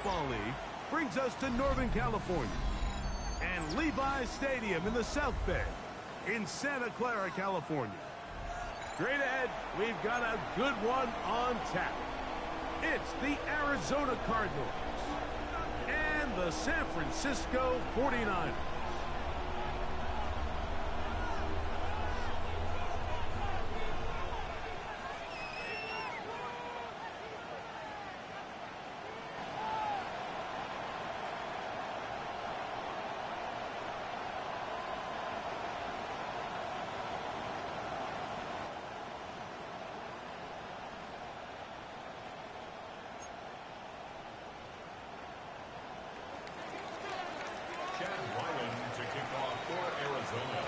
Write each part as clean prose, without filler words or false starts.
Football League brings us to Northern California and Levi's Stadium in the South Bay in Santa Clara, California. Straight ahead, we've got a good one on tap. It's the Arizona Cardinals and the San Francisco 49ers. To kick off for Arizona.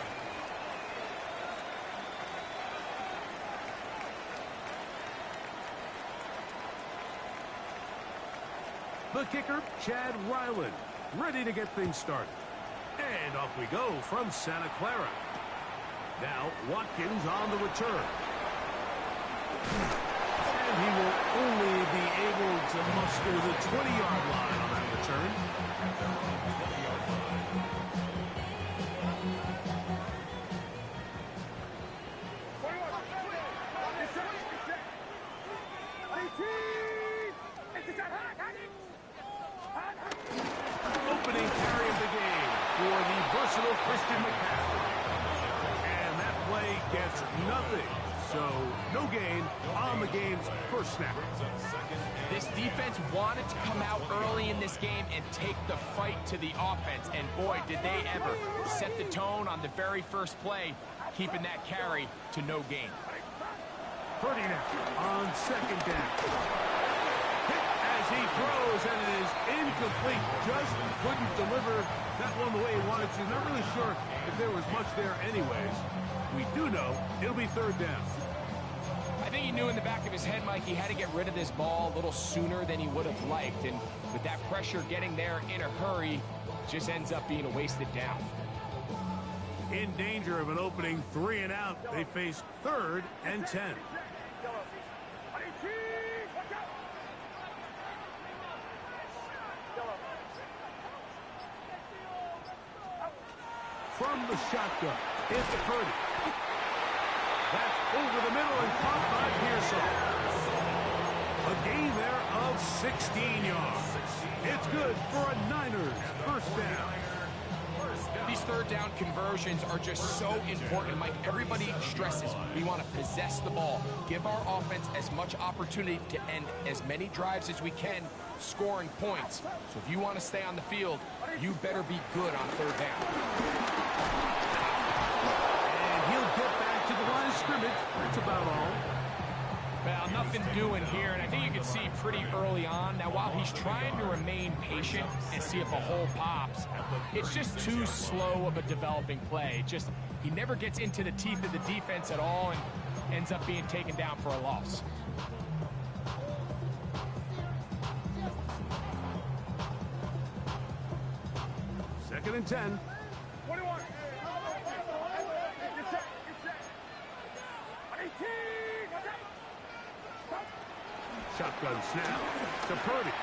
The kicker, Chad Ryland, ready to get things started. And off we go from Santa Clara. Now Watkins on the return. And he will only be able to muster the 20-yard line on that return. Opening carry of the game for the versatile Christian McCaffrey. And that play gets nothing. So no gain on the game's first snap. This defense wanted to come out early in this game and take the fight to the offense. And boy, did they ever set the tone on the very first play, keeping that carry to no gain. Purdy now on second down. As he throws, and it is incomplete. Just couldn't deliver that one the way he wanted to. Not really sure if there was much there anyways. We do know it'll be third down. I think he knew in the back of his head, Mike, he had to get rid of this ball a little sooner than he would have liked. And with that pressure getting there in a hurry, just ends up being a wasted down. In danger of an opening 3 and out, they face 3rd and 10. From the shotgun, it's Purdy. That's over the middle and caught by Pearsall. A gain there of 16 yards. It's good for a Niners first down. These third down conversions are just so important, Mike. Everybody stresses we want to possess the ball, give our offense as much opportunity to end as many drives as we can, scoring points. So if you want to stay on the field, you better be good on third down. And he'll get back to the line of scrimmage. That's about all. Well, nothing doing here, and I think you can see pretty early on. Now, while he's trying to remain patient and see if a hole pops, it's just too slow of a developing play. He never gets into the teeth of the defense at all and ends up being taken down for a loss. Second and 10. Shotgun snap to Purdy.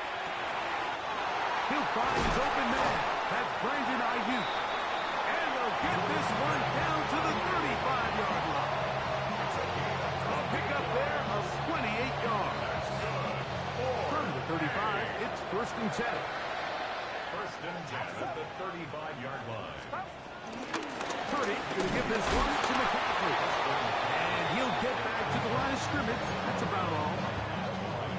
He'll find his open man. That's Brandon Ayuk. And they'll get this one down to the 35-yard line. A pickup there of 28 yards. From the 35, it's first and 10. First and 10 at the 35-yard line. Purdy going to give this one to McCaffrey. And he'll get back to the line of scrimmage. That's about all.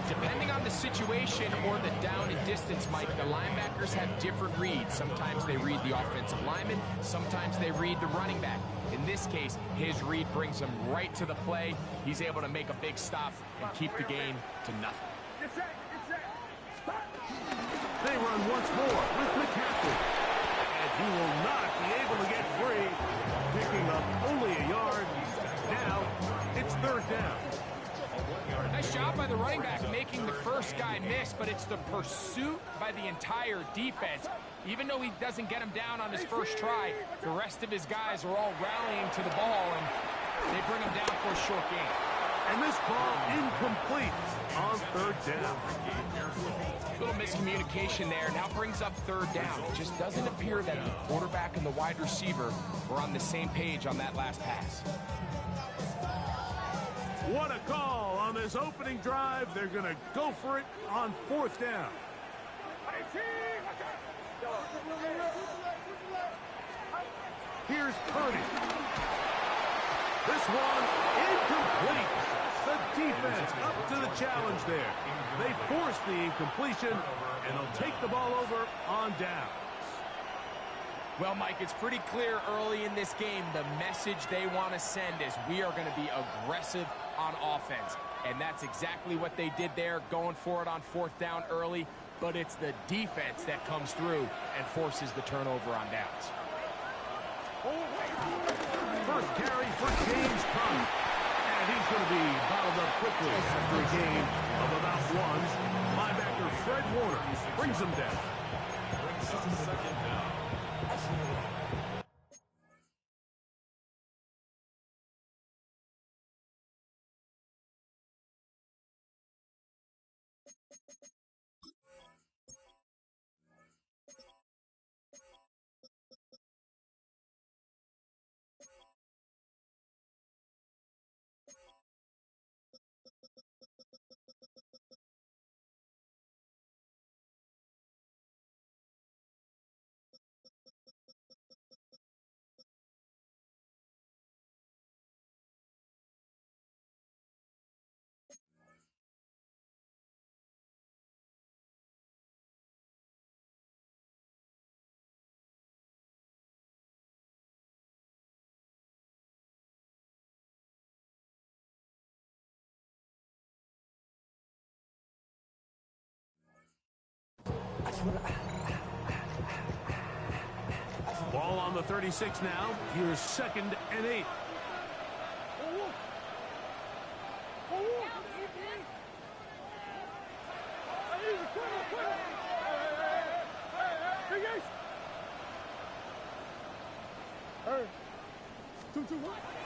Depending on the situation or the down and distance, Mike, the linebackers have different reads. Sometimes they read the offensive lineman. Sometimes they read the running back. In this case, his read brings him right to the play. He's able to make a big stop and keep the game to nothing. They run once more with McCaffrey. And he will not be able to get free. Picking up only a yard. Now, it's third down. Nice job by the running back making the first guy miss, but it's the pursuit by the entire defense. Even though he doesn't get him down on his first try, the rest of his guys are all rallying to the ball, and they bring him down for a short gain. And this ball incomplete. on third down. Little miscommunication there. Now brings up third down. It just doesn't appear that the quarterback and the wide receiver were on the same page on that last pass. What a call on this opening drive. They're going to go for it on fourth down. Here's Purdy. This one incomplete. The defense up to the challenge there. They force the incompletion, and they'll take the ball over on downs. Well, Mike, it's pretty clear early in this game the message they want to send is we are going to be aggressive on offense. And that's exactly what they did there, going for it on fourth down early. But it's the defense that comes through and forces the turnover on downs. First carry for James Conner. And he's going to be bottled up quickly after a gain of about one. Linebacker Fred Warner brings him down. Brings up second down. Ball on the 36 now. Here's 2nd and 8.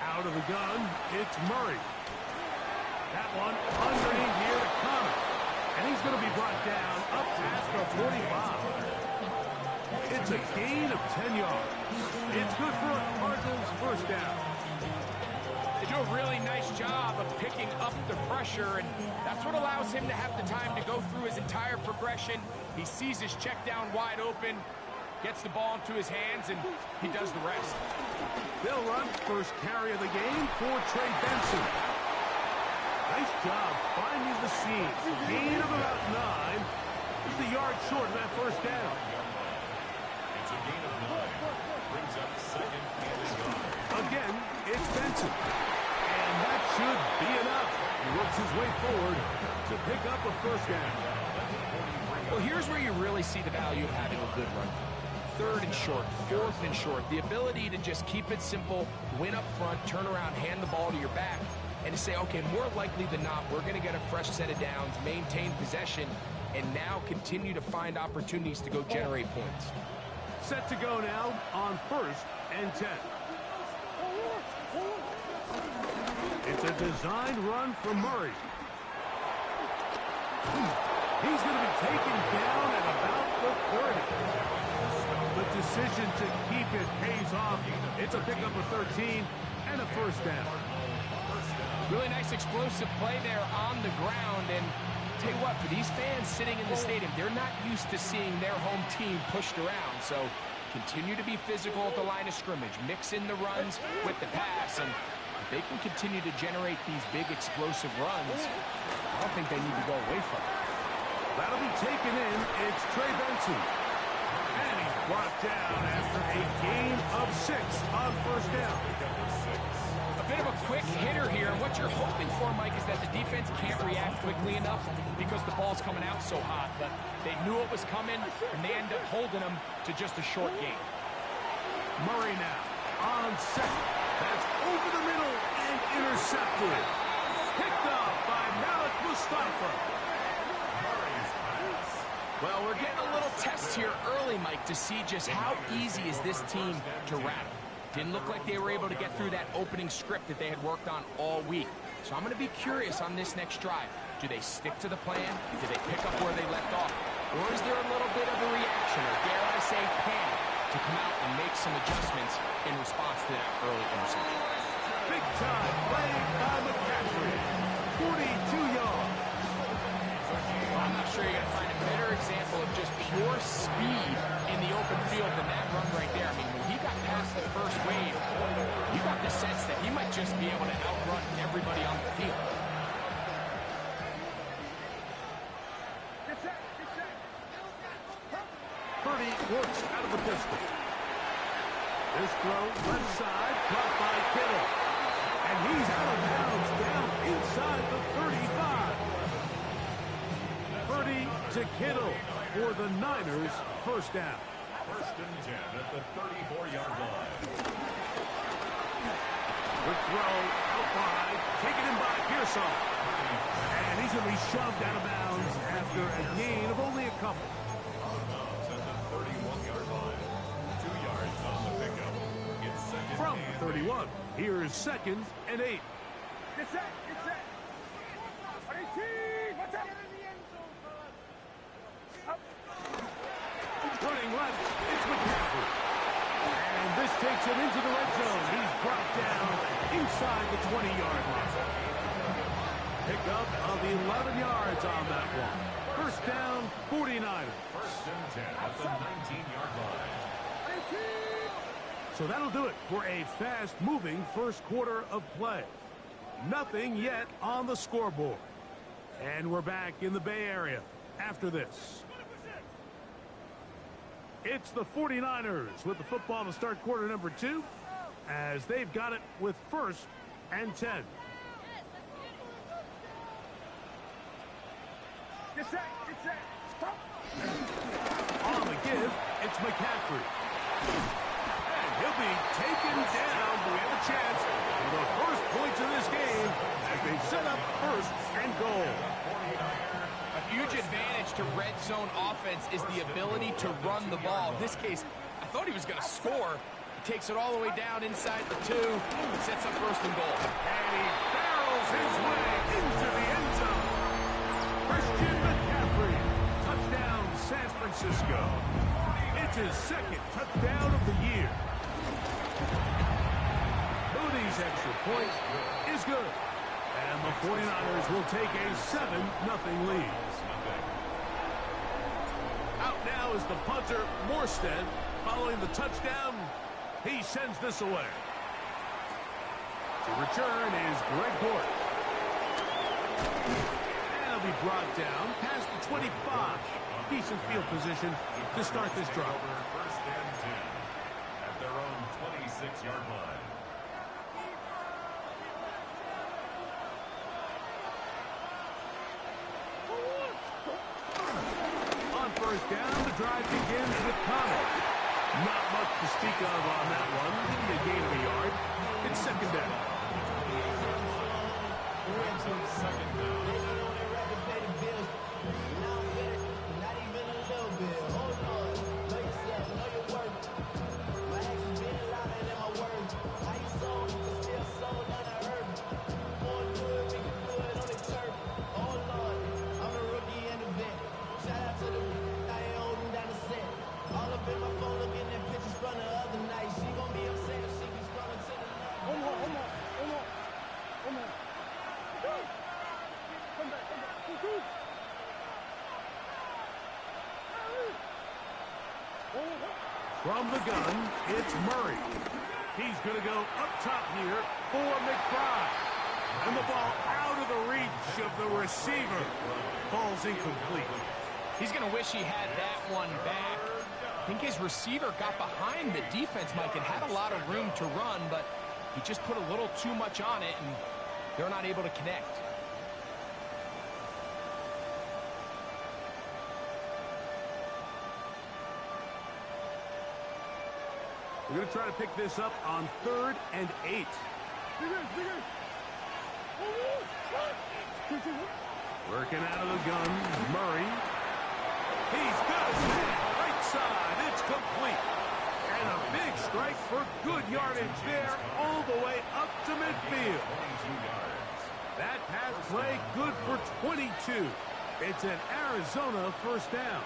Out of the gun, it's Murray. That one underneath here to Conner. And he's going to be brought down up past the 45. It's a gain of 10 yards. It's good for a Cardinals first down. They do a really nice job of picking up the pressure, and that's what allows him to have the time to go through his entire progression. He sees his check down wide open, gets the ball into his hands, and he does the rest. They'll run first carry of the game for Trey Benson. Nice job finding the seams. Gain of about 9. He's a yard short of that first down. It's a gain of 9. Brings up second and goal. Again, it's Benson. And that should be enough. He works his way forward to pick up a first down. Well, here's where you really see the value of having a good run. 3rd and short, 4th and short. The ability to just keep it simple, win up front, turn around, hand the ball to your back, and to say, okay, more likely than not, we're going to get a fresh set of downs, maintain possession, and now continue to find opportunities to go generate points. Set to go now on 1st and 10. It's a designed run from Murray. He's going to be taken down at about the 30. The decision to keep it pays off. It's a pickup of 13 and a first down. Really nice explosive play there on the ground, and tell you what, for these fans sitting in the stadium, they're not used to seeing their home team pushed around, so continue to be physical at the line of scrimmage, mix in the runs with the pass, and if they can continue to generate these big explosive runs, I don't think they need to go away from it. That'll be taken in. It's Trey Benson. And he's brought down after a gain of 6 on first down. A bit of a quick hitter here. What you're hoping for, Mike, is that the defense can't react quickly enough because the ball's coming out so hot. But they knew it was coming, and they end up holding them to just a short gain. Murray now on 2nd. That's over the middle and intercepted. Picked up by Malik Mustafa. Well, we're getting a little test here early, Mike, to see just how easy is this team to rattle. Didn't look like they were able to get through that opening script that they had worked on all week. So I'm going to be curious on this next drive. Do they stick to the plan? Do they pick up where they left off? Or is there a little bit of a reaction, or dare I say panic, to come out and make some adjustments in response to that early interception? Big time play by McCaffrey. 42 yards. Well, I'm not sure you're going to find a better example of just pure speed in the open field than that run right there. I mean, when he got past the first wave, you got the sense that he might just be able to outrun everybody on the field. Purdy works out of the pistol. This throw left side, caught by Kittle. And he's out of bounds down inside the 35. Purdy to Kittle for the Niners, first down. First and 10 at the 34-yard line. Good throw out wide, taken in by Pearson. And he's going to be shoved out of bounds after a gain of only a couple. At the 31-yard line. 2 yards on the pickup. It's second From and 31, here's second and 8. Get set, get set. 18, what's up? Running left, it's McCaffrey. And this takes him into the red zone. He's brought down inside the 20-yard line. Pick up of 11 yards on that one. First down, 49ers. First and 10 at the 19-yard line. So that'll do it for a fast-moving first quarter of play. Nothing yet on the scoreboard. And we're back in the Bay Area after this. It's the 49ers with the football to start quarter number 2 as they've got it with first and 10. Get set, get set. Stop. On the give, it's McCaffrey. And he'll be taken down, but we have a chance for the first points of this game as they set up first and goal. A huge advantage to red zone offense is the ability to run the ball. In this case, I thought he was going to score. He takes it all the way down inside the 2, sets up first and goal. And he barrels his way into the end zone. Christian McCaffrey, touchdown San Francisco. It's his second touchdown of the year. Moody's extra point is good. And the 49ers will take a 7-0 lead. Out now is the punter, Morstead. Following the touchdown, he sends this away. To return is Greg Gort. And he'll be brought down past the 25. Decent field position to start this drive. First and 10 at their own 26-yard line. On first down, the drive begins with Connor. Not much to speak of on that one. Maybe a gain of a yard. It's second down. Second down. From the gun, it's Murray. He's going to go up top here for McBride. And the ball out of the reach of the receiver. Falls incomplete. He's going to wish he had that one back. I think his receiver got behind the defense, Mike, and had a lot of room to run, but he just put a little too much on it, and they're not able to connect. We're going to try to pick this up on 3rd and 8. Working out of the gun, Murray. He's got his man right side. It's complete. And a big strike for good yardage there all the way up to midfield. 22 yards. That pass play good for 22. It's an Arizona first down.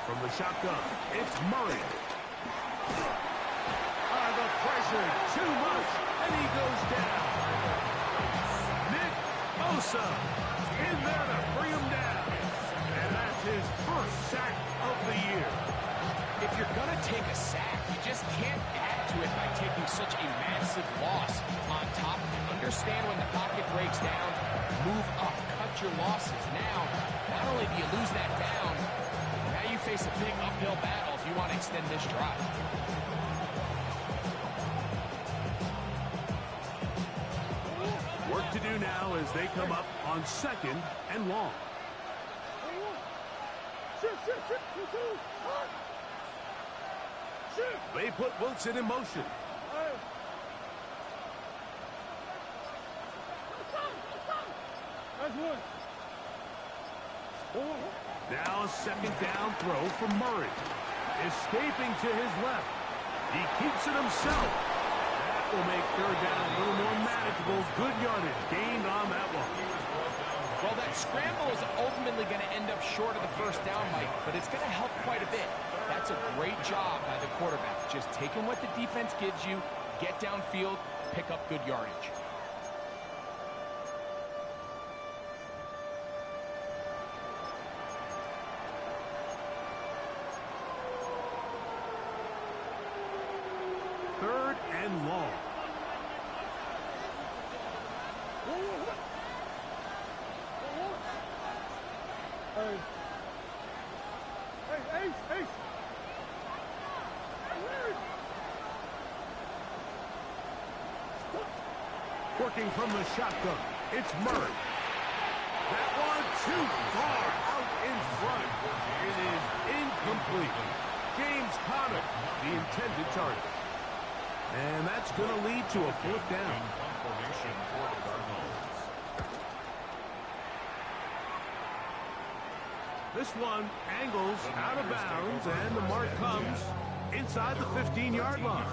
From the shotgun, it's Murray. The pressure, too much, and he goes down. Nick Bosa in there to bring him down. And that's his first sack of the year. If you're going to take a sack, you just can't add to it by taking such a massive loss. On top, understand when the pocket breaks down, move up, cut your losses. Now, not only do you lose that down, now you face a big uphill battle if you want to extend this drive. Work to do now as they come up on 2nd and long. They put Wilson in motion. Now a 2nd down throw from Murray. Escaping to his left. He keeps it himself. That will make 3rd down a little more manageable. Good yardage gained on that one. Well, that scramble is ultimately going to end up short of the first down, Mike, but it's going to help quite a bit. That's a great job by the quarterback. Just taking what the defense gives you, get downfield, pick up good yardage. Third and long. Working from the shotgun, it's Murray. That one too far out in front. It is incomplete. James Conner, the intended target. And that's going to lead to a 4th down. This one angles out of bounds, and the mark comes inside the 15-yard line.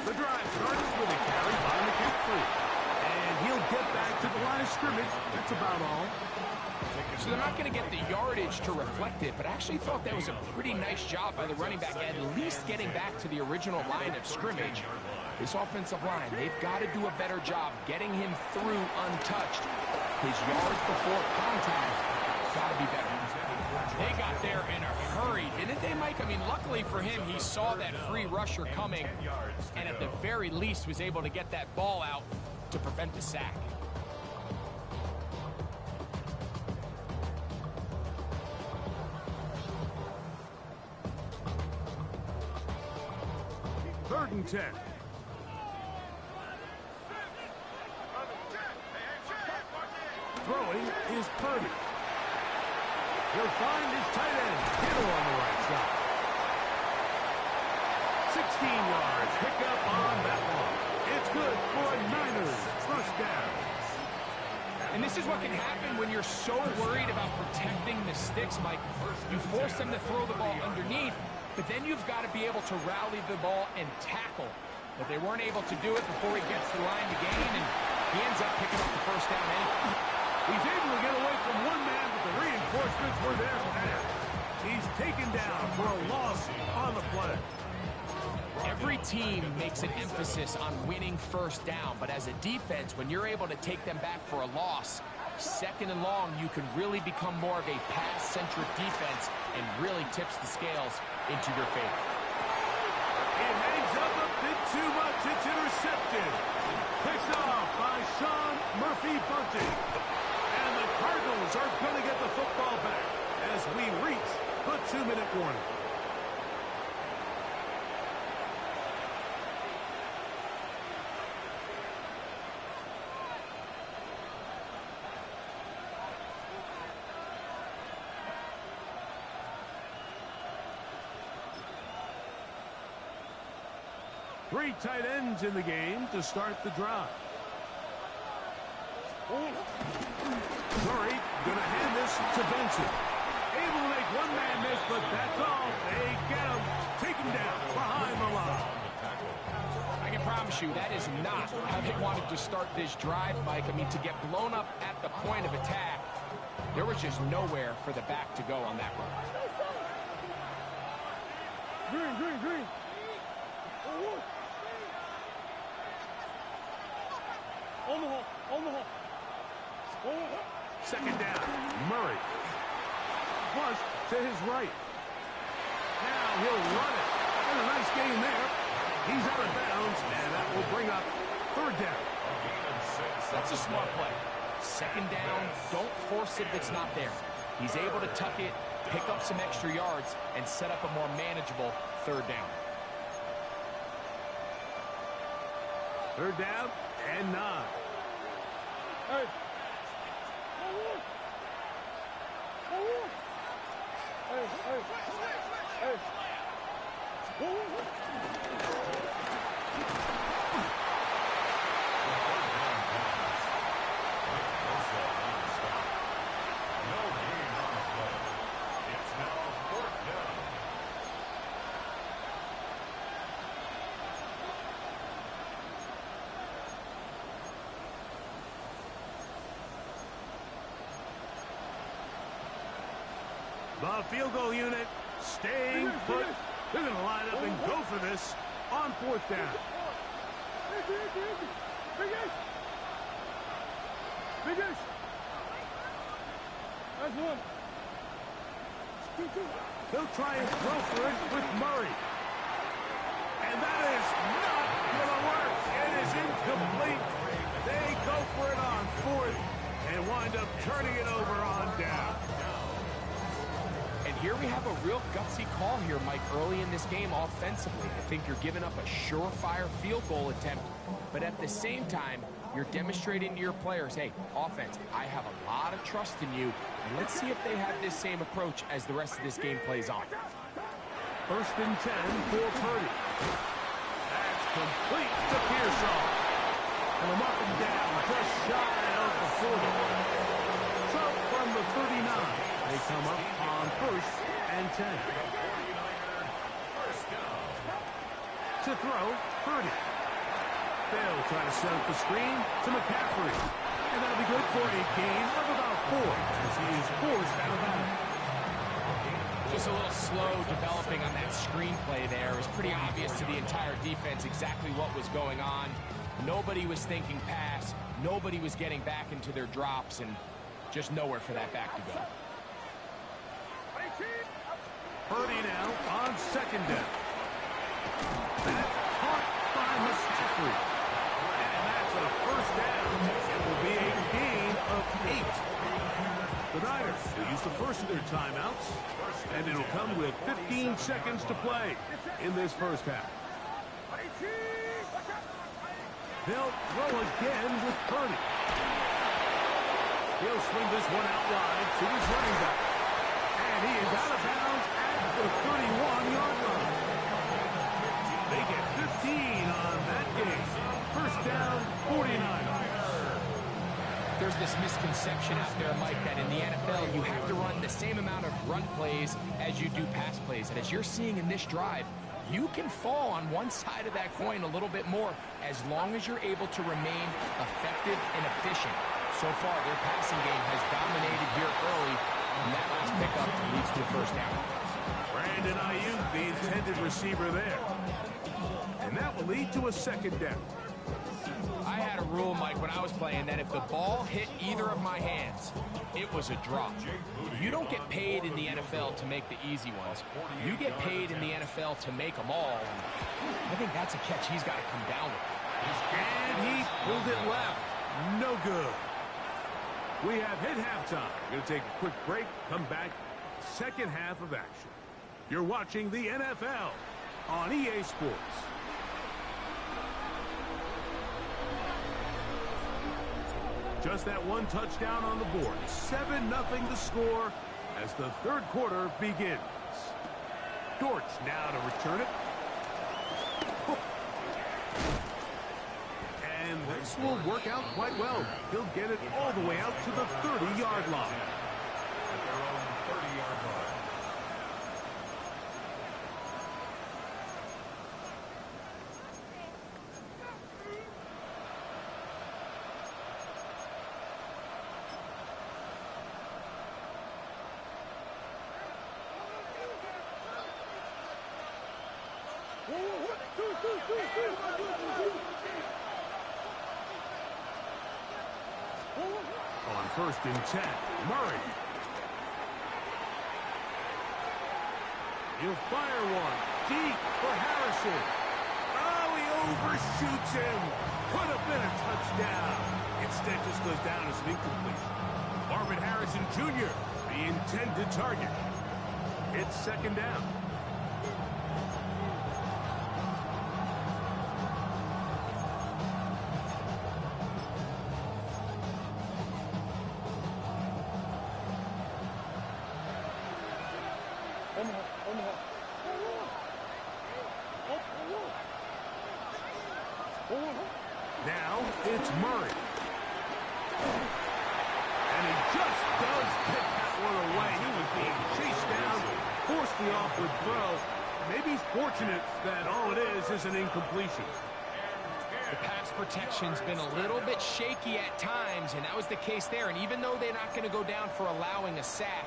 The drive starts with a carry by McCaffrey. And he'll get back to the line of scrimmage. That's about all. So they're not going to get the yardage to reflect it, but I actually thought that was a pretty nice job by the running back, at least getting back to the original line of scrimmage. This offensive line, they've got to do a better job getting him through untouched. His yards before contact got to be better. They got there in a hurry, didn't they, Mike? I mean, luckily for him, he saw that free rusher coming, and at the very least was able to get that ball out to prevent the sack. Third and 10. Throwing is Purdy. He'll find his tight end, Kittle, on the right side. 16 yards, pick up on that one. It's good for a Niners first down. And this is what can happen when you're so worried about protecting the sticks, Mike. You force them to throw the ball underneath, but then you've got to be able to rally the ball and tackle. But they weren't able to do it before he gets the line to gain, and he ends up picking up the first down anyway. He's able to get away from one man, but the reinforcements were there fast. He's taken down for a loss on the play. Every team makes an emphasis on winning first down, but as a defense, when you're able to take them back for a loss, 2nd and long, you can really become more of a pass-centric defense and really tips the scales into your favor. It hangs up a bit too much. It's intercepted. Picked off by Sean Murphy-Bunting. And the Cardinals are going to get the football back as we reach the 2-minute warning. Three tight ends in the game to start the drive. Murray going to hand this to Benson. Able to make one man miss, but that's all. They get him. Take him down behind the line. I can promise you that is not how they wanted to start this drive, Mike. I mean, to get blown up at the point of attack, there was just nowhere for the back to go on that run. Green. On the hole. Second down. Murray. Flush to his right. Now he'll run it. And a nice gain there. He's out of bounds, and that will bring up third down. That's a smart play. Second down, don't force it if it's not there. He's able to tuck it, pick up some extra yards, and set up a more manageable third down. Third down and 9. Hey. The field goal unit staying put. They're going to line up and go for this on fourth down. Biggest. That's one. He'll try and throw for it with Murray. And that is not going to work. It is incomplete. They go for it on fourth and wind up turning it over on down. And here we have a real gutsy call here, Mike, early in this game offensively. I think you're giving up a surefire field goal attempt, but at the same time, you're demonstrating to your players, hey, offense, I have a lot of trust in you, and let's see if they have this same approach as the rest of this game plays on. First and 10 for Purdy. That's complete to Pearsall. And I'm up and down, just shy of the 40. So from the 39. They come up on first and 10. To throw, Purdy. They'll try to set up the screen to McCaffrey. And that'll be good for a gain of about 4 as he is forced out of bounds. Just a little slow developing on that screenplay there. It was pretty obvious to the entire defense exactly what was going on. Nobody was thinking pass. Nobody was getting back into their drops, and just nowhere for that back to go. Purdy now on second down. That's caught by McCaffrey. And that's a first down. It will be a gain of 8. The Niners will use the first of their timeouts, and it'll come with 15 seconds to play in this first half. They'll throw again with Purdy. He'll swing this one out wide to his running back. And he is out of bounds at the 31-yard line. They get 15 on that game. First down, 49ers. There's this misconception out there, Mike, that in the NFL you have to run the same amount of run plays as you do pass plays. And as you're seeing in this drive, you can fall on one side of that coin a little bit more as long as you're able to remain effective and efficient. So far, their passing game has dominated here early, and that last pickup leads to a first down. Brandon Ayuk, the intended receiver there. And that will lead to a second down. I had a rule, Mike, when I was playing that if the ball hit either of my hands, it was a drop. You don't get paid in the NFL to make the easy ones. You get paid in the NFL to make them all. And I think that's a catch he's got to come down with. And he pulled it left. No good. We have hit halftime. We're going to take a quick break, come back, second half of action. You're watching the NFL on EA Sports. Just that one touchdown on the board. 7-0 the score as the third quarter begins. Dortch now to return it. And this will work out quite well. He'll get it all the way out to the 30-yard line. At their own 30-yard line. On first and 10, Murray. He'll fire one deep for Harrison. Oh, he overshoots him. Could have been a touchdown. Instead, just goes down as an incompletion. Marvin Harrison Jr., the intended target. It's second down. Now it's Murray. And he just does pick that one away. He was being chased down, forced the awkward throw. Maybe he's fortunate that all it is an incompletion. The pass protection's been a little bit shaky at times, and that was the case there. And even though they're not going to go down for allowing a sack,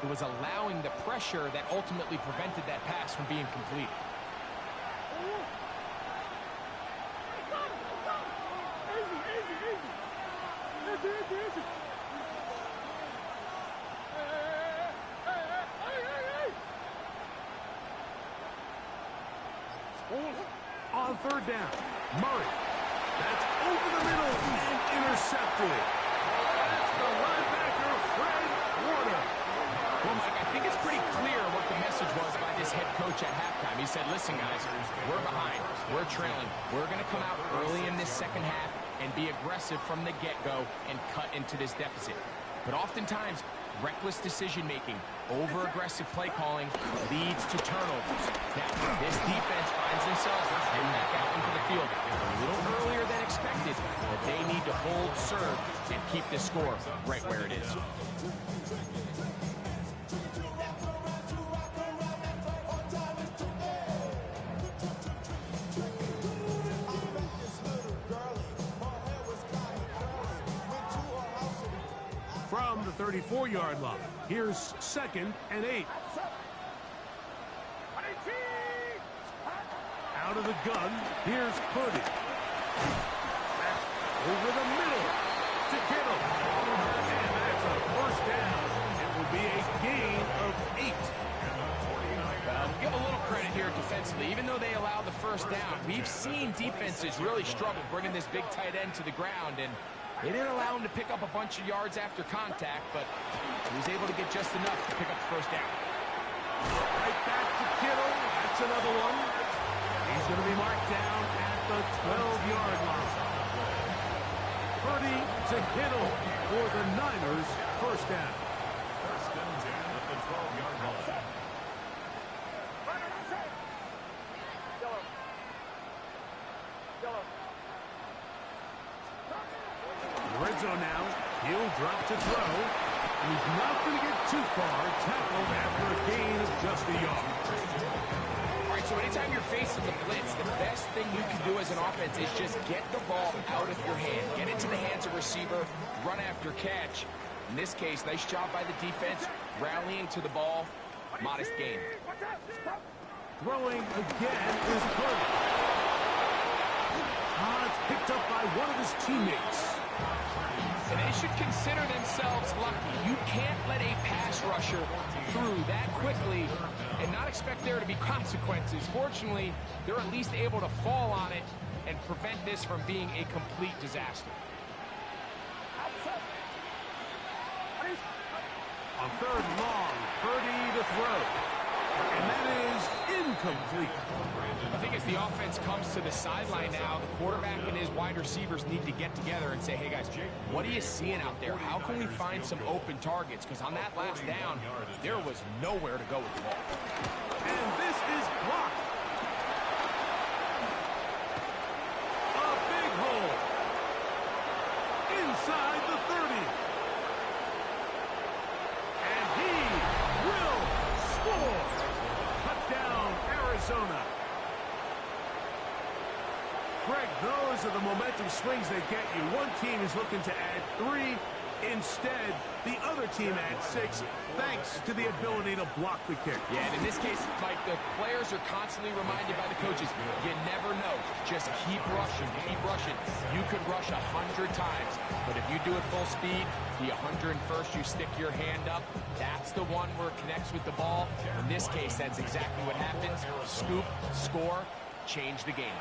it was allowing the pressure that ultimately prevented that pass from being complete. On third down, Murray. That's over the middle and intercepted. That's the linebacker, Fred Warner. Well, Mike, I think it's pretty clear what the message was by this head coach at halftime. He said, listen, guys, we're behind. We're trailing. We're going to come out early in this second half and be aggressive from the get-go and cut into this deficit. But oftentimes, reckless decision-making, over-aggressive play calling leads to turnovers. Now, this defense finds themselves heading back out into the field a little earlier than expected, but they need to hold serve and keep this score right where it is. From the 34-yard line, here's second and 8. Out of the gun, here's Purdy. That's over the middle to Kittle. And that's a first down. It will be a gain of 8. Give a little credit here defensively. Even though they allowed the first down, we've seen defenses really struggle bringing this big tight end to the ground, and they didn't allow him to pick up a bunch of yards after contact, but he was able to get just enough to pick up the first down. Right back to Kittle. That's another one. He's going to be marked down at the 12-yard line. Purdy to Kittle for the Niners' first down. First and 10 at the 12-yard line. Red zone now. He'll drop to throw. And he's not going to get too far. Tackled after a gain of just a yard. All right, so anytime you're facing the blitz, the best thing you can do as an offense is just get the ball out of your hand. Get into the hands of receiver, run after catch. In this case, nice job by the defense, rallying to the ball. Modest gain. Throwing again is Purdy. It's picked up by one of his teammates. And they should consider themselves lucky. You can't let a pass rusher through that quickly and not expect there to be consequences. Fortunately, they're at least able to fall on it and prevent this from being a complete disaster. On third and long, Purdy to throw. And that is incomplete. I think as the offense comes to the sideline now, the quarterback and his wide receivers need to get together and say, hey guys, what are you seeing out there? How can we find some open targets? Because on that last down, there was nowhere to go with the ball. And this is blocked. A big hole. inside the 30. And he will score. Touchdown, Arizona. Greg, those are the momentum swings that get you. One team is looking to add 3. Instead, the other team adds 6, thanks to the ability to block the kick. Yeah, and in this case, Mike, the players are constantly reminded by the coaches, you never know. Just keep rushing, keep rushing. You could rush 100 times, but if you do it full speed, the 101st, you stick your hand up. That's the one where it connects with the ball. In this case, that's exactly what happens. Scoop, score, change the game.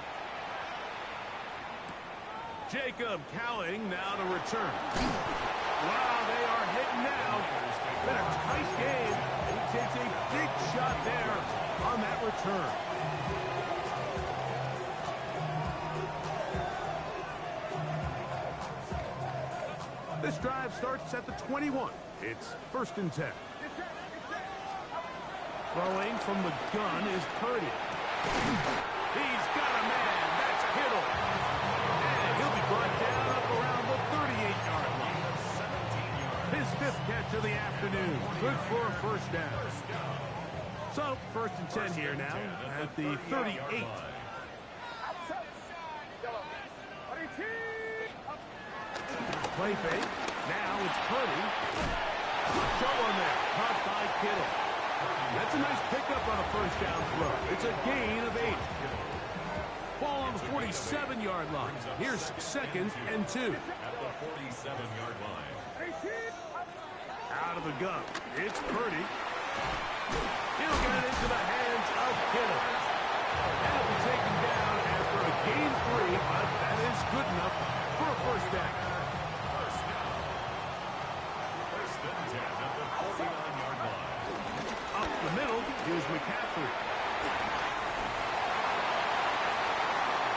Jacob Cowing now to return. Wow, they are hitting now. Been a tight game. He takes a big shot there on that return. This drive starts at the 21. It's 1st and 10. Throwing from the gun is Purdy. He's got a man. That's Kittle. And he'll be brought down up around the 38-yard line. His 5th catch of the afternoon. Good for a 1st down. So, 1st and 10 here now at the 38. Play fake. Now it's Purdy. Good throw on there. Caught by Kittle. That's a nice pickup on a 1st down throw. It's a gain of 8. Ball on the 47-yard line. Here's 2nd and 2. At the 47-yard line. Out of the gun. It's Purdy. He'll get it into the hands of Kittle. And it'll be taken down after a gain 3, but that is good enough for a 1st down. 1st and 10 at the 49-yard line. Up the middle, here's McCaffrey.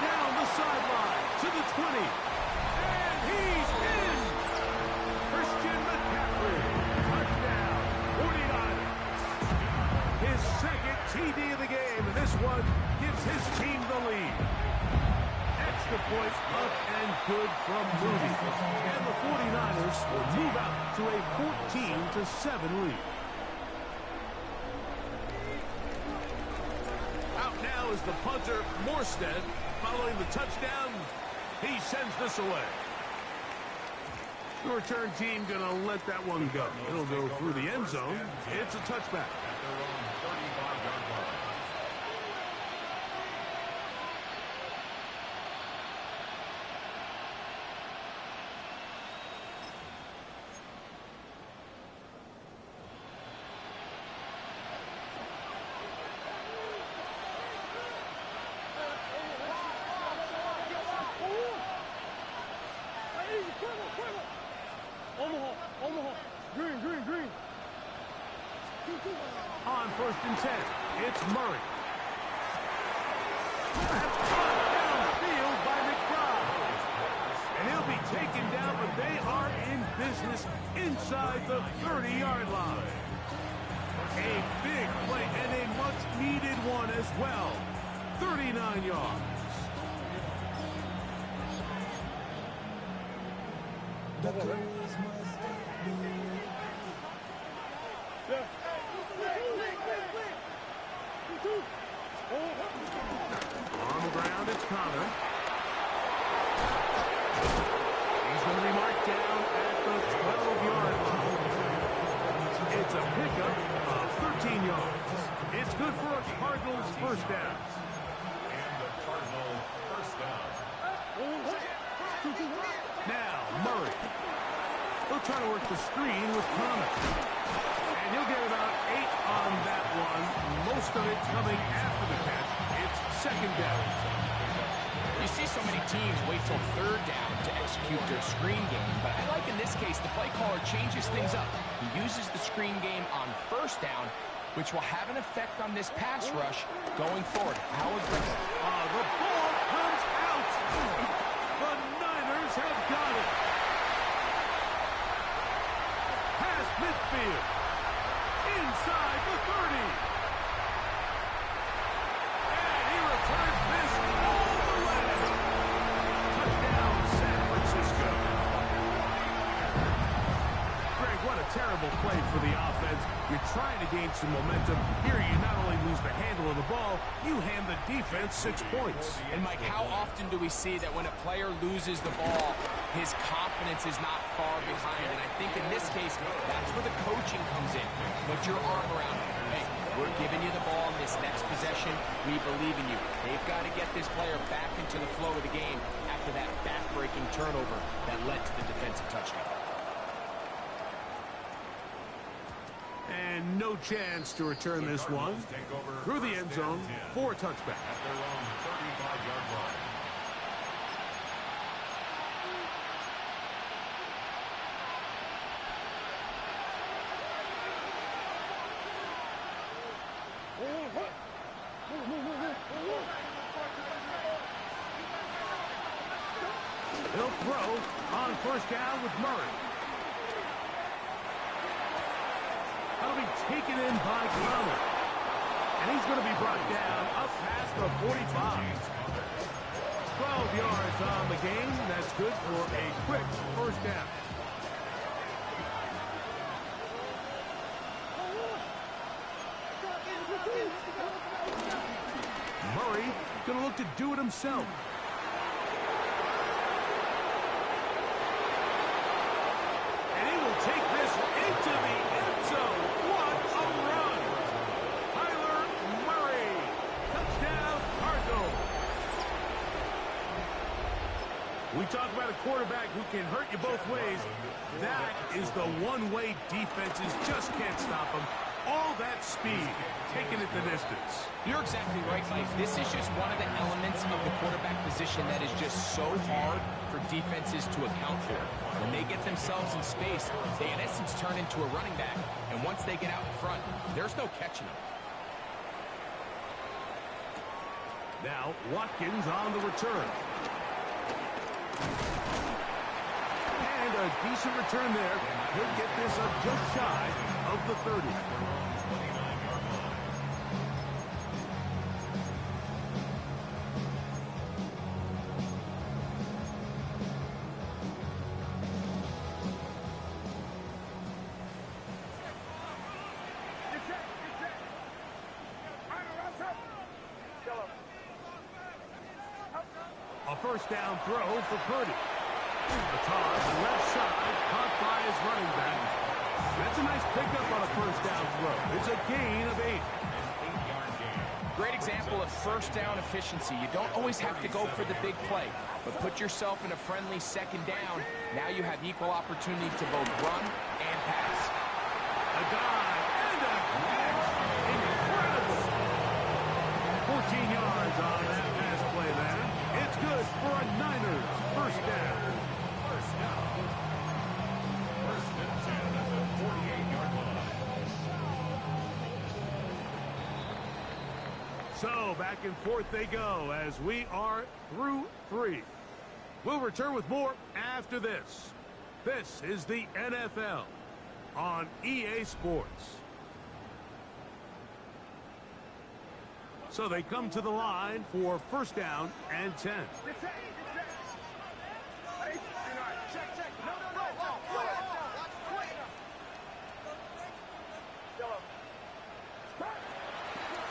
Down the sideline to the 20. And he's in! Christian McCaffrey. Touchdown, 49ers. His 2nd TD of the game, and this one gives his team the lead. Extra point up and good from Moody. And the 49ers will move out to a 14-7 lead. Out now is the punter, Morstead. Following the touchdown, he sends this away. The return team going to let that one go. It'll go through the end zone. It's a touchback. At their own 35-yard line. Omaha. Green. On 1st and 10, it's Murray. That's caught downfield by McBride. And he'll be taken down, but they are in business inside the 30-yard line. A big play and a much-needed one as well. 39 yards. On the ground, it's Connor. He's going to be marked down at the 12-yard line. It's a pickup of 13 yards. It's good for a Cardinals 1st down. And the Cardinal 1st down. Now, Murray. He'll try to work the screen with Connor. And he'll get about 8 on that one. Most of it coming after the catch. It's 2nd down. You see so many teams wait till 3rd down to execute their screen game, but I like in this case the play caller changes things up. He uses the screen game on 1st down, which will have an effect on this pass rush going forward. How aggressive? The ball comes out. The Niners have got it. Past midfield. Inside the 30. And he returns this all the way. Touchdown, San Francisco. terrible play for the offense. You're trying to gain some momentum. Here, you not only lose the handle of the ball, you hand the defense 6 points. And, Mike, how often do we see that when a player loses the ball, his confidence is not far behind? And I think in this case, that's where the coaching comes in. Put your arm around him. Hey, we're giving you the ball in this next possession. We believe in you. They've got to get this player back into the flow of the game after that back-breaking turnover that led to the defensive touchdown. And no chance to return this one through the end zone for a touchback. At their own 35-yard line. He'll throw on first down with Murray. That'll be taken in by Connor. And he's going to be brought down up past the 45. 12 yards on the game. That's good for a quick first down. Murray going to look to do it himself. And he will take this into the end zone. What a run! Kyler Murray. Touchdown, Cardinals. We talk about a quarterback who can hurt you both ways. That is the one-way defenses just can't stop him. All that speed, taking it the distance. You're exactly right, Mike. This is just one of the elements of the quarterback position that is just so hard for defenses to account for. When they get themselves in space, they in essence turn into a running back. And once they get out in front, there's no catching them. Now, Watkins on the return. And a decent return there. He'll get this up just shy of the 30. A first down throw for Purdy. The toss left side, caught by his running back. That's a nice pickup on a first down throw. It's a gain of 8. Great example of first down efficiency. You don't always have to go for the big play, but put yourself in a friendly second down. Now you have equal opportunity to both run and pass. A dive and a catch. Incredible. 14 yards on that pass play there. It's good for a Niners first down. First and 10 at the 48-yard line. So back and forth they go as we are through 3. We'll return with more after this. This is the NFL on EA Sports. So they come to the line for first down and 10.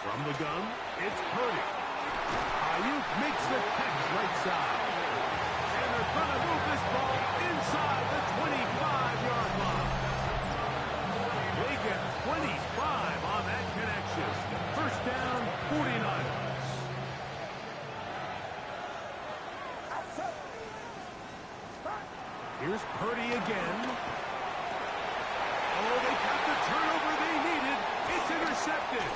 From the gun, it's Purdy. Ayuk makes the catch right side. And they're going to move this ball inside the 25-yard line. They get 25 on that connection. First down, 49ers. Here's Purdy again. Oh, they got the turnover they needed. It's intercepted.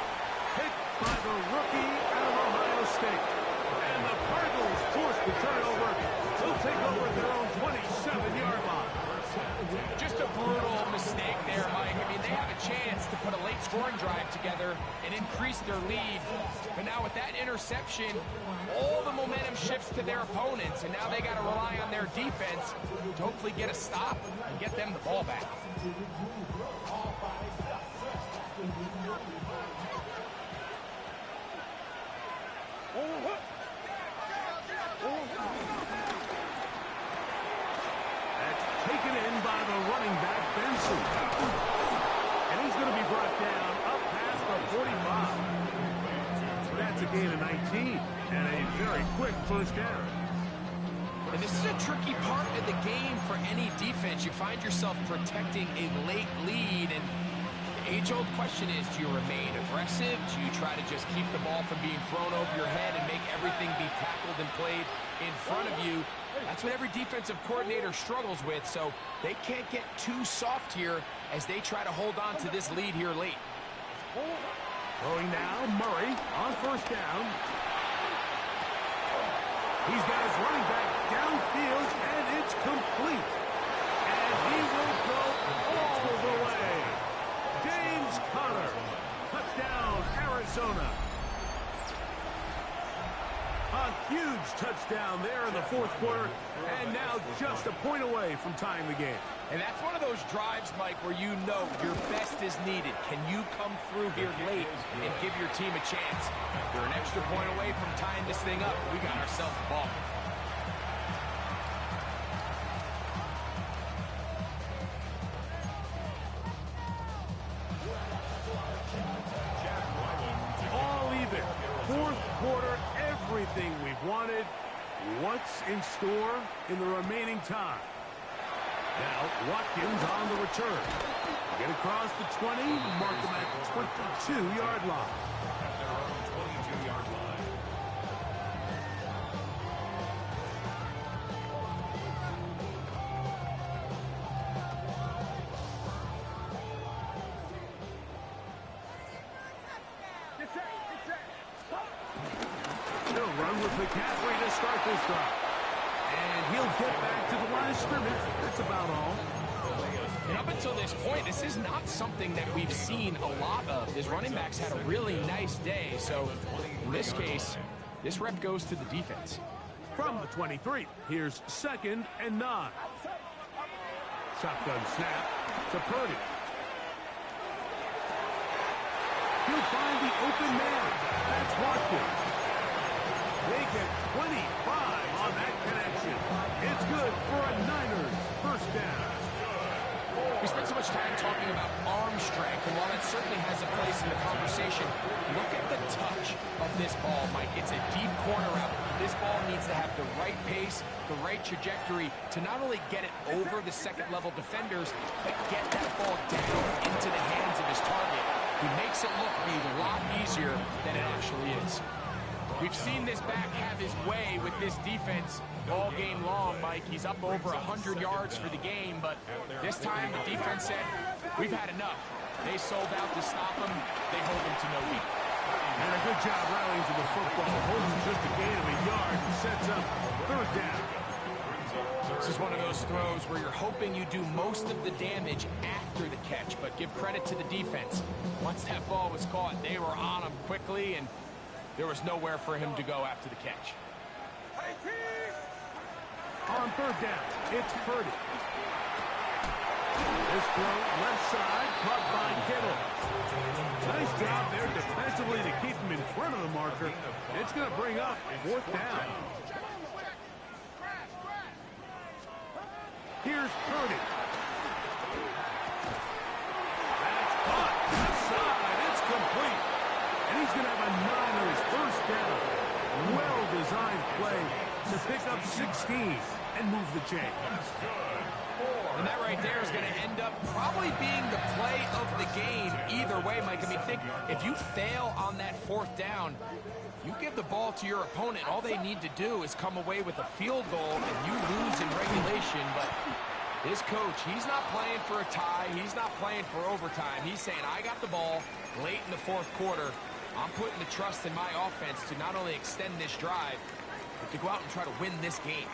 Hit by the rookie out of Ohio State. And the Cardinals force the turnover. They'll take over their own 27-yard line. Just a brutal mistake there, Mike. I mean, they have a chance to put a late scoring drive together and increase their lead. But now with that interception, all the momentum shifts to their opponents, and now they got to rely on their defense to hopefully get a stop and get them the ball back. That's taken in by the running back, Ben Wilson. And he's going to be brought down up past the 45. That's a gain of 19 and a very quick first down. And this is a tricky part of the game for any defense. You find yourself protecting a late lead, and the age-old question is, do you remain aggressive? Do you try to just keep the ball from being thrown over your head and make everything be tackled and played in front of you? That's what every defensive coordinator struggles with, so they can't get too soft here as they try to hold on to this lead here late. Throwing now, Murray on first down. He's got his running back downfield, and it's complete. And he will go all the way. James Conner, touchdown, Arizona. A huge touchdown there in the fourth quarter, and now just a point away from tying the game. And that's one of those drives, Mike, where you know your best is needed. Can you come through here late and give your team a chance? You're an extra point away from tying this thing up. We got ourselves a ball. All even. Fourth quarter, everything we've wanted. What's in store in the remaining time? Now, Watkins on the return. Get across the 20, mark them at the 22-yard line. At their own 22-yard line. He'll run with McCaffrey to start this drive. And he'll get back to the line of scrimmage. That's about all. And up until this point, this is not something that we've seen a lot of. His running backs had a really nice day. So in this case, this rep goes to the defense. From the 23, here's 2nd and 9. Shotgun snap to Purdy. He'll find the open man. That's Watkins. They get 25 on that connection. It's good for a Niners first down. We spent so much time talking about arm strength, and while that certainly has a place in the conversation, look at the touch of this ball, Mike. It's a deep corner route. This ball needs to have the right pace, the right trajectory to not only get it over the second-level defenders, but get that ball down into the hands of his target. He makes it look a lot easier than it actually is. We've seen this back have his way with this defense all game long, Mike. He's up over 100 yards for the game, but this time the defense said, we've had enough. They sold out to stop him. They hold him to no beat. And a good job rallying to the football. Holding just a gain of a yard and sets up third down. This is one of those throws where you're hoping you do most of the damage after the catch, but give credit to the defense. Once that ball was caught, they were on him quickly, and there was nowhere for him to go after the catch. On third down, it's Purdy. This throw left side, caught by Kittle. Nice job there defensively to keep him in front of the marker. It's going to bring up fourth down. Here's Purdy. That's caught. Left side. It's complete. And he's going to have a Niners first down. Well-designed play to pick up 16 and move the chain. And that right there is going to end up probably being the play of the game either way, Mike. I mean, think, if you fail on that fourth down, you give the ball to your opponent. All they need to do is come away with a field goal, and you lose in regulation. But this coach, he's not playing for a tie. He's not playing for overtime. He's saying, I got the ball late in the fourth quarter. I'm putting the trust in my offense to not only extend this drive, but to go out and try to win this game.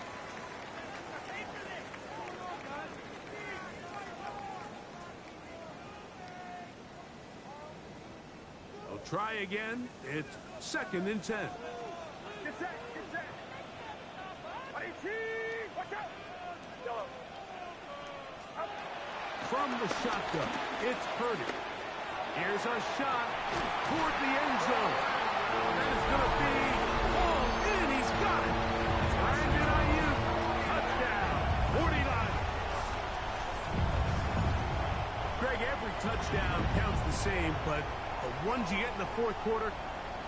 They'll try again. It's 2nd and 10. Get set, get set. 18, watch out. From the shotgun, it's Purdy. Here's a shot toward the end zone. That is going to be all in. He's got it. Brandon Ayuk, touchdown, 49. touchdown counts the same, but the ones you get in the fourth quarter,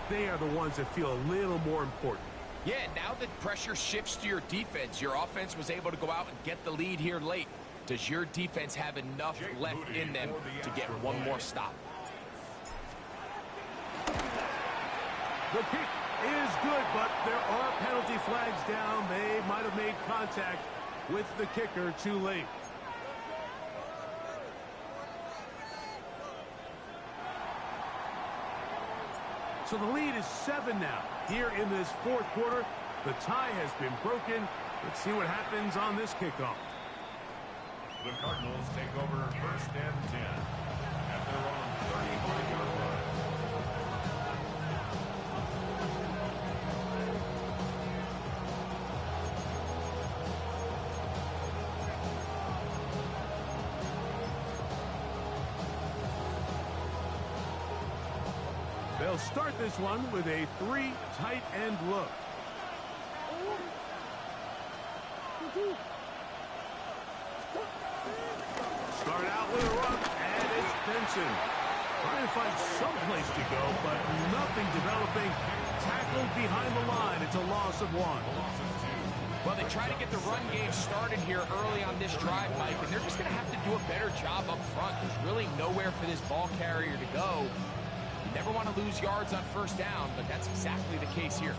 they are the ones that feel a little more important. Yeah, now that pressure shifts to your defense, your offense was able to go out and get the lead here late. Does your defense have enough left in them to get one more stop? The kick is good, but there are penalty flags down. They might have made contact with the kicker too late. So the lead is 7 now. Here in this fourth quarter, the tie has been broken. Let's see what happens on this kickoff. The Cardinals take over 1st and 10 at their own 35-yard line. They'll start this one with a 3 tight end look. Start out with a run, and it's Benson. Trying to find some place to go, but nothing developing. Tackled behind the line. It's a loss of 1. Well, they try to get the run game started here early on this drive, Mike, and they're just going to have to do a better job up front. There's really nowhere for this ball carrier to go. You never want to lose yards on 1st down, but that's exactly the case here.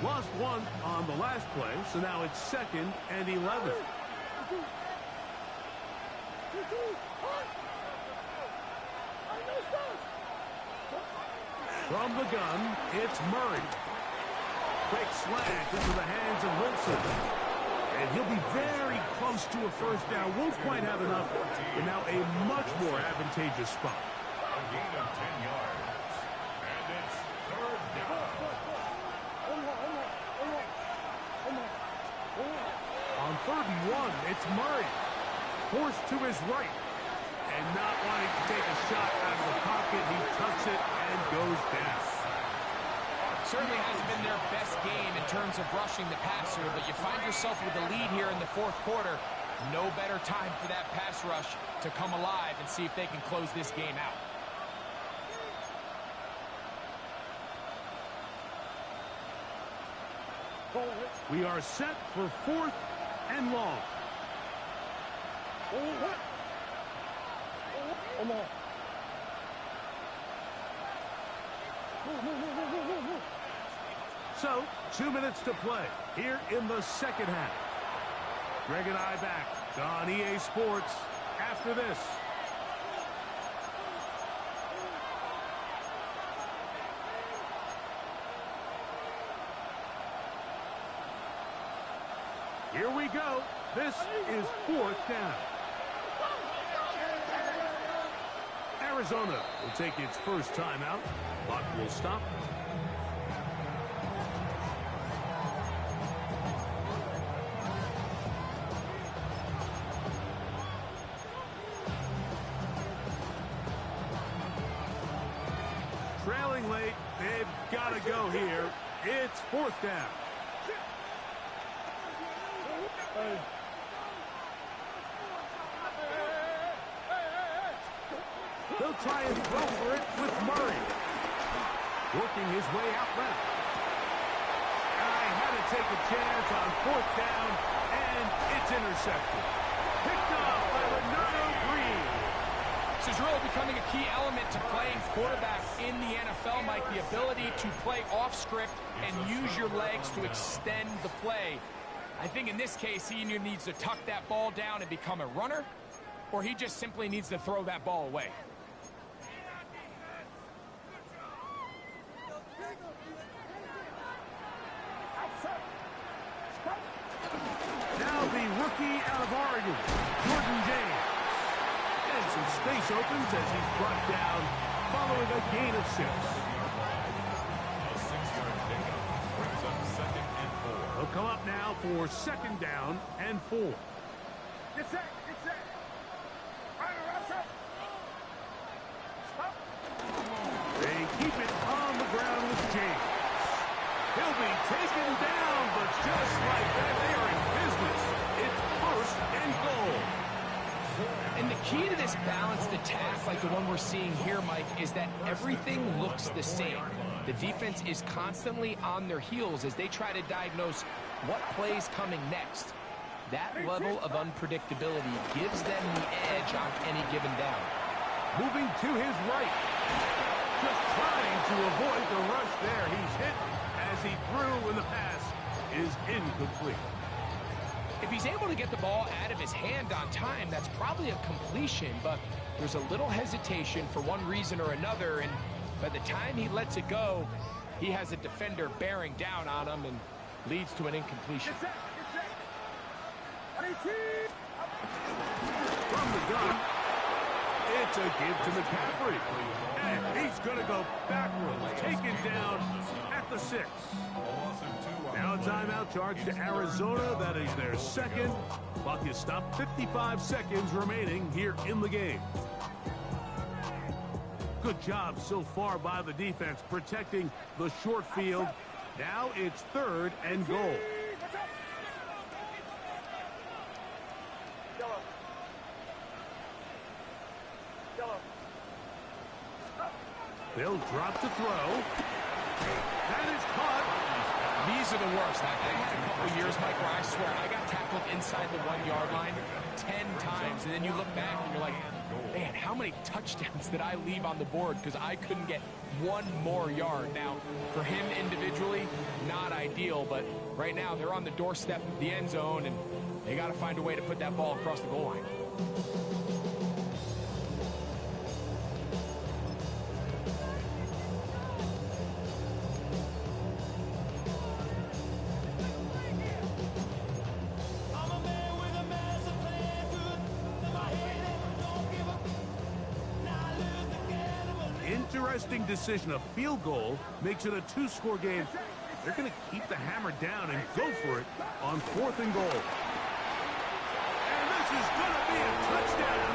Lost 1 on the last play, so now it's 2nd and 11. From the gun, it's Murray. Quick slant into the hands of Wilson. And he'll be very close to a 1st down. Won't quite have enough, but now a much more advantageous spot. A gain of 10 yards. And it's 3rd down. On 3rd and 1, it's Murray. Forced to his right. And not wanting to take a shot out of the pocket, he tucks it and goes down. Certainly hasn't been their best game in terms of rushing the passer, but you find yourself with the lead here in the fourth quarter. No better time for that pass rush to come alive and see if they can close this game out. We are set for 4th and long. So, 2 minutes to play here in the 2nd half. Greg and I back on EA Sports after this. Here we go. This is 4th down. Arizona will take its first timeout. Clock will stop. Trailing late, they've got to go here. It's 4th down. They'll try and go for it with Murray. Working his way out left. I had to take a chance on 4th down, and it's intercepted. Picked off by Renato Green. This is really becoming a key element to playing quarterback in the NFL, Mike. The ability to play off script and use your legs to extend the play. I think in this case, he either needs to tuck that ball down and become a runner, or he just simply needs to throw that ball away. Now the rookie out of Oregon, Jordan James. And some space opens as he's brought down following a gain of 6. A 6-yard pickup brings up 2nd and 4. They'll come up now for 2nd down and 4. Get set, get set. Right, up. Stop. They keep it on the ground with James. He'll be taken down, but just like that, they are in business. this balanced attack like the one we're seeing here, Mike, is that everything looks the same. The defense is constantly on their heels as they try to diagnose what play's coming next. That level of unpredictability gives them the edge on any given down. Moving to his right. Just trying to avoid the rush there. He's hit as he threw when the pass is incomplete. If he's able to get the ball out of his hand on time, that's probably a completion, but there's a little hesitation for one reason or another, and by the time he lets it go, he has a defender bearing down on him and leads to an incompletion. From the gun, it's a give to McCaffrey. And he's going to go backwards, taken down at the 6. Now a timeout charge to Arizona. That is their second. Clock is stopped. 55 seconds remaining here in the game. Good job so far by the defense protecting the short field. Now it's 3rd and goal. They'll drop to throw. That is caught. These are the worst. I had a couple years, Mike, where I swear I got tackled inside the 1-yard line 10 times, and then you look back and you're like, man, how many touchdowns did I leave on the board because I couldn't get one more yard? Now, for him individually, not ideal, but right now they're on the doorstep of the end zone, and they got to find a way to put that ball across the goal line. Interesting decision. A field goal makes it a 2-score game. They're going to keep the hammer down and go for it on 4th and goal. And this is going to be a touchdown.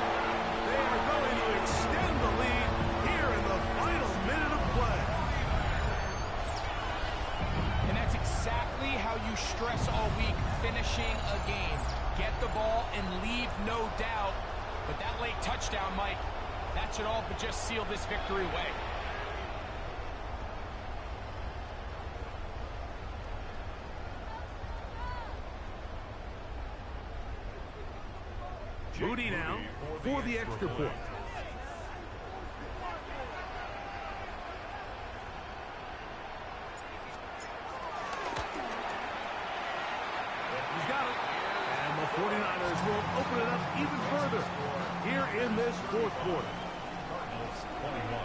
They are going to extend the lead here in the final minute of play. And that's exactly how you stress all week, finishing a game. Get the ball and leave no doubt. But that late touchdown, Mike, that should all but just seal this victory away. Moody now for the extra point. He's got it. And the 49ers will open it up even further here in this 4th quarter. Cardinals 21.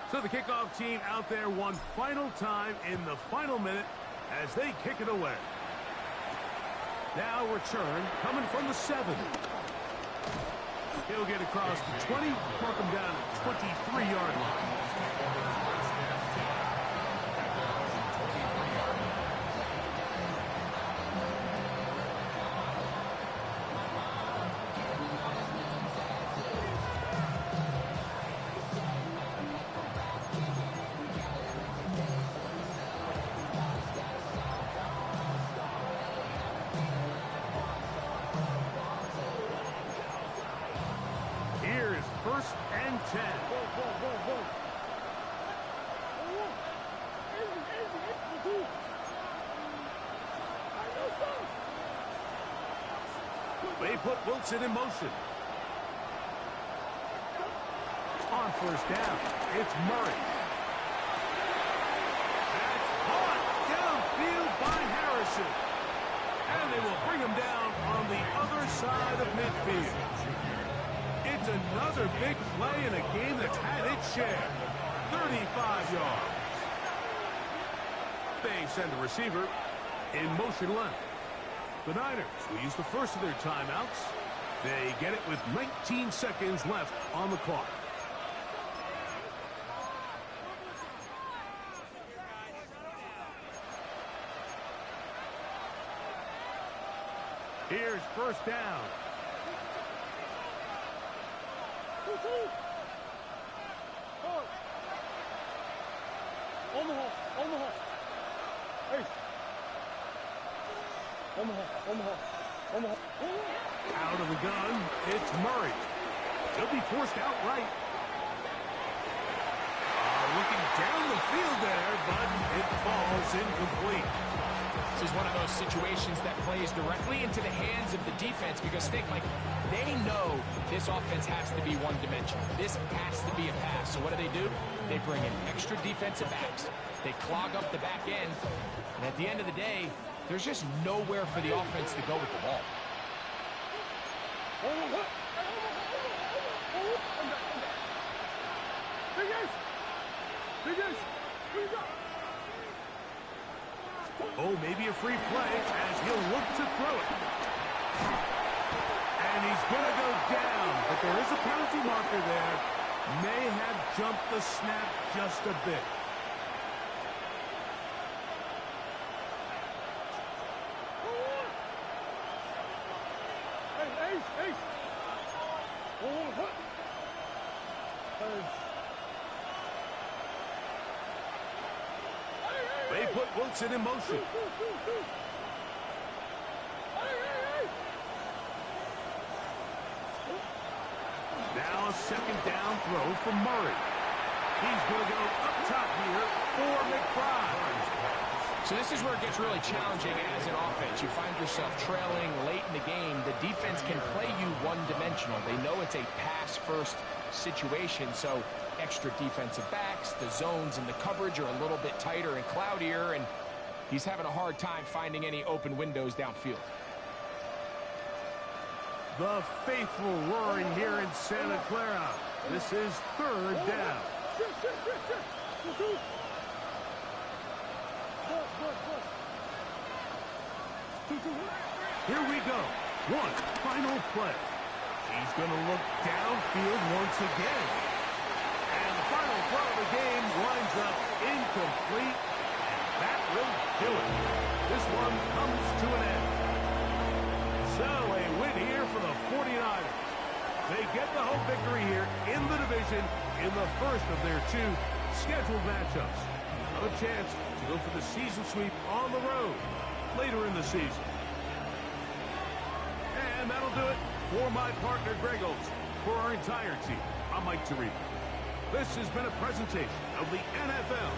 So the kickoff team out there one final time in the final minute as they kick it away. Now return coming from the 7. He'll get across the 20, mark him down at the 23-yard line. First and 10. They put Wilson in motion. On first down, it's Murray. That's caught downfield by Harrison. And they will bring him down on the other side of midfield. It's another big play in a game that's had its share. 35 yards. They send the receiver in motion left. The Niners will use the first of their timeouts. They get it with 19 seconds left on the clock. Here's first down. Out of the gun, it's Murray. He'll be forced out right. Looking down the field there, but it falls incomplete. This is one of those situations that plays directly into the hands of the defense because think, Mike, they know this offense has to be one-dimensional. This has to be a pass. So what do? They bring in extra defensive backs. They clog up the back end. And at the end of the day, there's just nowhere for the offense to go with the ball. Oh, maybe a free play as he'll look to throw it. And he's going to go down, but there is a penalty marker there. May have jumped the snap just a bit. They put Wilson in motion. Now a second down throw from Murray. He's going to go up top here for McBride. So this is where it gets really challenging as an offense. You find yourself trailing late in the game. The defense can play you one-dimensional. They know it's a pass-first situation, so extra defensive backs, the zones and the coverage are a little bit tighter and cloudier, and he's having a hard time finding any open windows downfield. The faithful roaring here in Santa Clara. This is third down. Here we go. One final play. He's going to look downfield once again. And the final throw of the game winds up incomplete. And that will do it. This one comes to an end. So a win here for the 49ers. They get the home victory here in the division in the first of their two scheduled matchups. A chance to go for the season sweep on the road later in the season. And that'll do it for my partner Greg Olson. For our entire team, I'm Mike Tirico. This has been a presentation of the NFL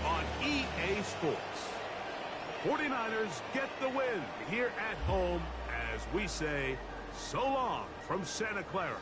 on EA Sports. 49ers get the win here at home as we say so long from Santa Clara.